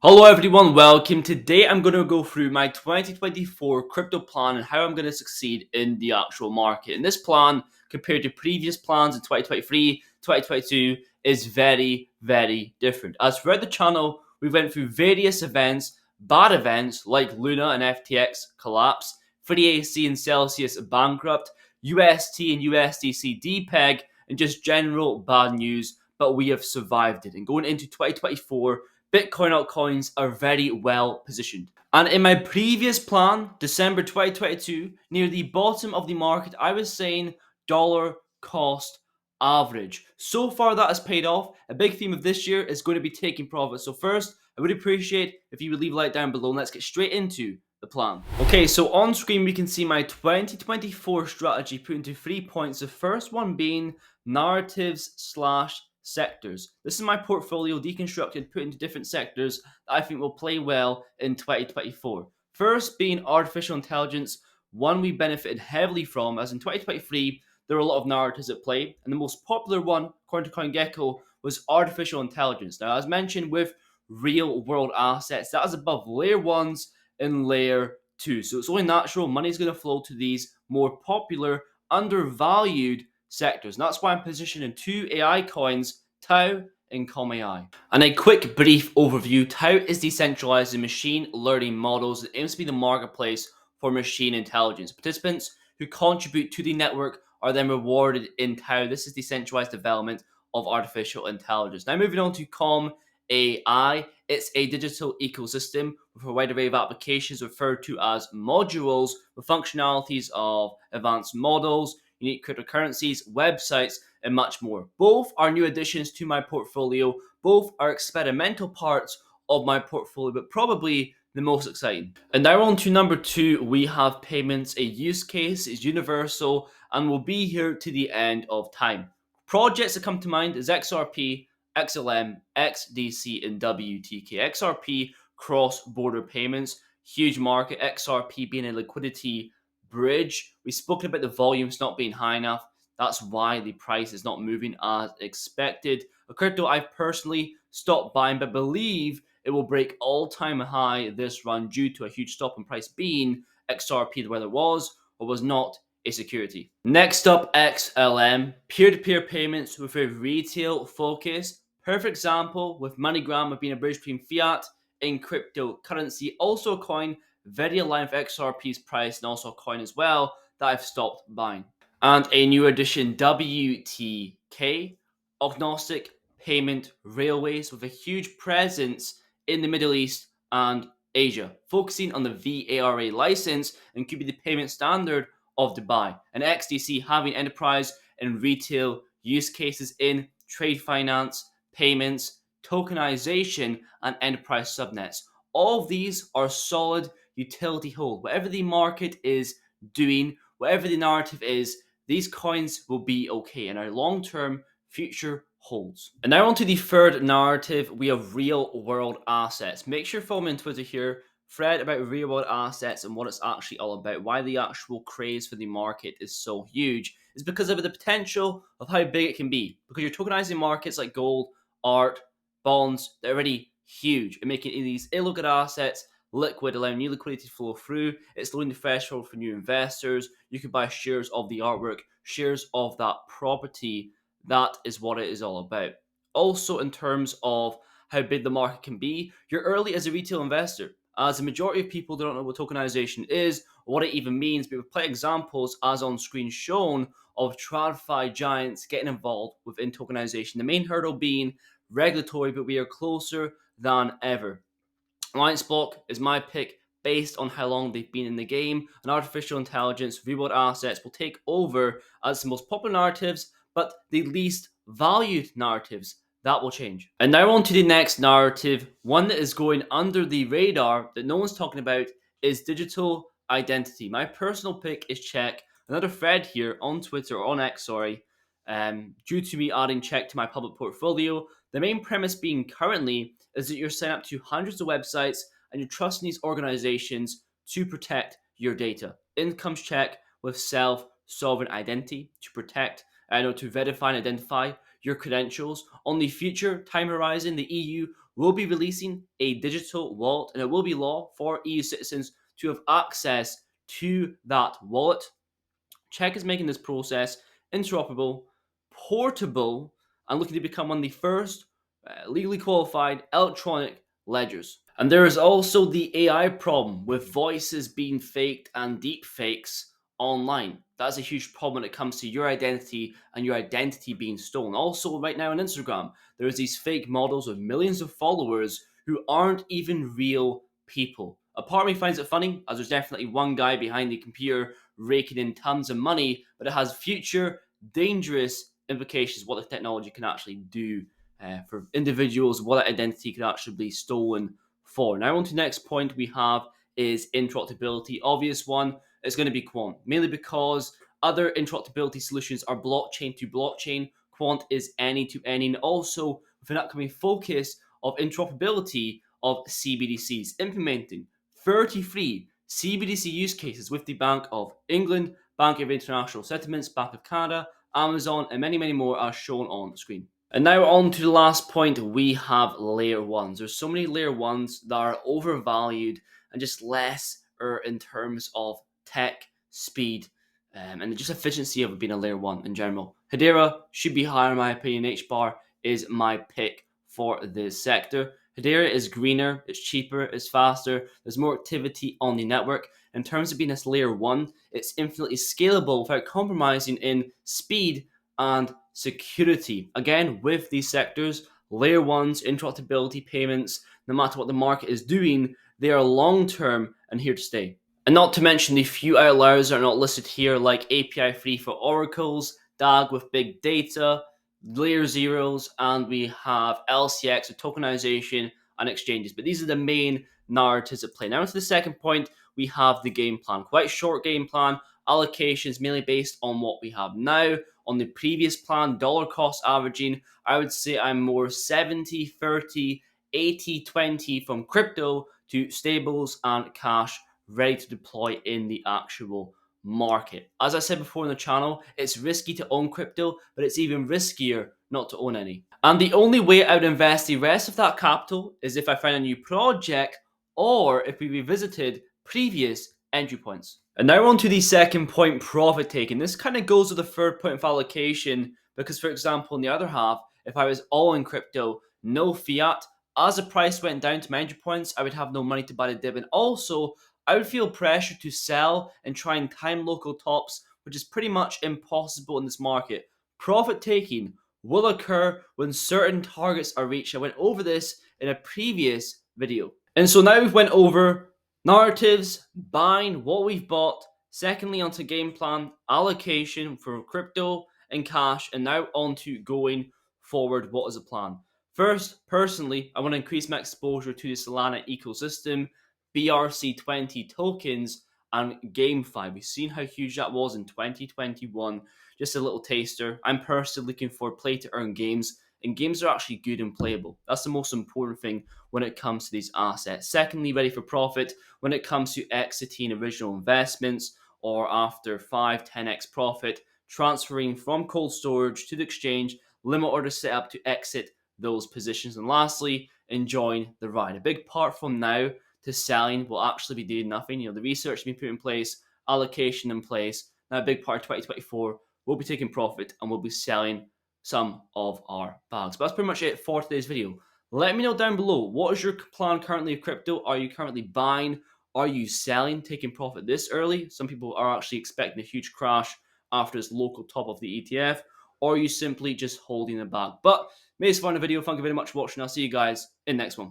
Hello everyone, welcome. Today I'm going to go through my 2024 crypto plan and how I'm going to succeed in the actual market. And this plan, compared to previous plans in 2023, 2022, is very different. As throughout the channel, we went through various events, bad events like Luna and FTX collapse, 3AC and Celsius bankrupt, UST and USDC depeg, and just general bad news, but we have survived it. And going into 2024, Bitcoin altcoins are very well positioned. And in my previous plan, December 2022, near the bottom of the market, I was saying dollar cost average. So far, that has paid off. A big theme of this year is going to be taking profit. So first, I would appreciate if you would leave a like down below and let's get straight into the plan. Okay, so on screen we can see my 2024 strategy put into 3 points. The first one being narratives slash sectors. This is my portfolio deconstructed, put into different sectors that I think will play well in 2024. First being artificial intelligence, one we benefited heavily from, as in 2023 there were a lot of narratives at play, and the most popular one, according to CoinGecko, was artificial intelligence. Now, as mentioned, with real world assets, that is above layer ones and layer two. So it's only natural money is going to flow to these more popular, undervalued sectors. And that's why I'm positioning two AI coins, Tau and Com AI. And a quick brief overview, Tau is decentralized in machine learning models that aims to be the marketplace for machine intelligence. Participants who contribute to the network are then rewarded in Tau. This is decentralized development of artificial intelligence. Now moving on to Com AI, it's a digital ecosystem with a wide array of applications referred to as modules with functionalities of advanced models, unique cryptocurrencies, websites, and much more. Both are new additions to my portfolio. Both are experimental parts of my portfolio, but probably the most exciting. And now on to number two, we have payments. A use case is universal and will be here to the end of time. Projects that come to mind is XRP, XLM, XDC, and WTK. XRP, cross-border payments, huge market. XRP being a liquidity bridge. We've spoken about the volumes not being high enough. That's why the price is not moving as expected. A crypto I've personally stopped buying, but believe it will break all-time high this run due to a huge stop in price being XRP, whether it was or was not a security. Next up, XLM, peer-to-peer payments with a retail focus. Perfect example with MoneyGram being a bridge between fiat and cryptocurrency. Also a coin very aligned with XRP's price and also a coin as well that I've stopped buying. And a new addition, WTK, agnostic payment railways with a huge presence in the Middle East and Asia, focusing on the VARA license and could be the payment standard of Dubai. And XDC having enterprise and retail use cases in trade finance, payments, tokenization, and enterprise subnets. All of these are solid utility hold. Whatever the market is doing, whatever the narrative is, these coins will be okay and our long-term future holds. And now on to the third narrative, we have real world assets. Make sure you follow me on Twitter here, thread about real world assets and what it's actually all about, why the actual craze for the market is so huge. It's because of the potential of how big it can be. Because you're tokenizing markets like gold, art, bonds, they're already huge and making these illiquid assets liquid, allowing new liquidity to flow through. It's lowering the threshold for new investors. You can buy shares of the artwork, shares of that property. That is what it is all about. Also, in terms of how big the market can be, you're early as a retail investor, as the majority of people don't know what tokenization is or what it even means. But we play examples, as on screen shown, of TradFi giants getting involved within tokenization. The main hurdle being regulatory, but we are closer than ever. Alliance Block is my pick based on how long they've been in the game, and artificial intelligence, real-world assets will take over as the most popular narratives, but the least valued narratives. That will change. And now on to the next narrative, one that is going under the radar that no one's talking about is digital identity. My personal pick is Check. Another thread here on Twitter, or on X, sorry, due to me adding Check to my public portfolio. The main premise being currently is that you're setting up to hundreds of websites and you're trusting these organizations to protect your data. In comes Check with self-sovereign identity to protect, to verify and identify your credentials. On the future time horizon, the EU will be releasing a digital wallet, and it will be law for EU citizens to have access to that wallet. Czech is making this process interoperable, portable, and looking to become one of the first legally qualified electronic ledgers. And there is also the AI problem with voices being faked and deep fakes online. That's a huge problem when it comes to your identity and your identity being stolen. Also, right now on Instagram, there's these fake models with millions of followers who aren't even real people. A part of me finds it funny, as there's definitely one guy behind the computer raking in tons of money, but it has future dangerous implications what the technology can actually do for individuals, what that identity can actually be stolen for. Now on to the next point we have is interoperability. Obvious one, it's going to be Quant, mainly because other interoperability solutions are blockchain to blockchain. Quant is any to any, and also with an upcoming focus of interoperability of CBDCs, implementing 33 CBDC use cases with the Bank of England, Bank of International Settlements, Bank of Canada, Amazon, and many, many more are shown on the screen. And now on to the last point, we have layer ones. There's so many layer ones that are overvalued and just less in terms of tech, speed, and just efficiency of being a layer one in general. Hedera should be higher in my opinion. H-bar is my pick for this sector. Hedera is greener, it's cheaper, it's faster, there's more activity on the network. In terms of being a layer one, it's infinitely scalable without compromising in speed and security. Again, with these sectors, layer ones, interoperability payments, no matter what the market is doing, they are long-term and here to stay. And not to mention the few outliers that are not listed here, like API free for oracles, DAG with big data, layer zeros, and we have LCX with tokenization and exchanges. But these are the main narratives at play. Now into the second point, we have the game plan. Quite short game plan, allocations mainly based on what we have now. On the previous plan, dollar cost averaging, I would say I'm more 70, 30, 80, 20 from crypto to stables and cash ready to deploy in the actual market. As I said before in the channel, it's risky to own crypto, but it's even riskier not to own any. And the only way I would invest the rest of that capital is if I find a new project or if we revisited previous entry points. And now on to the second point, profit taking. This kind of goes with the third point of allocation because, for example, in the other half, if I was all in crypto, no fiat, as the price went down to my entry points, I would have no money to buy the dip. And also, I would feel pressure to sell and try and time local tops, which is pretty much impossible in this market. Profit taking will occur when certain targets are reached. I went over this in a previous video. And so now we've went over narratives, buying, what we've bought, secondly onto game plan, allocation for crypto and cash, and now on to going forward, what is the plan? First, personally, I want to increase my exposure to the Solana ecosystem, BRC20 tokens, and GameFi. We've seen how huge that was in 2021. Just a little taster. I'm personally looking for play to earn games, and games are actually good and playable. That's the most important thing when it comes to these assets. Secondly, ready for profit when it comes to exiting original investments or after 5-10x profit, transferring from cold storage to the exchange, limit order set up to exit those positions. And lastly, enjoying the ride. A big part from now to selling will actually be doing nothing. The research has been put in place, allocation in place. Now a big part of 2024 will be taking profit and we'll be selling some of our bags. But that's pretty much it for today's video. Let me know down below, what is your plan currently of crypto? Are you currently buying? Are you selling, taking profit this early? Some people are actually expecting a huge crash after this local top of the ETF. Or are you simply just holding it back? But may this find a video. Thank you very much for watching. I'll see you guys in the next one.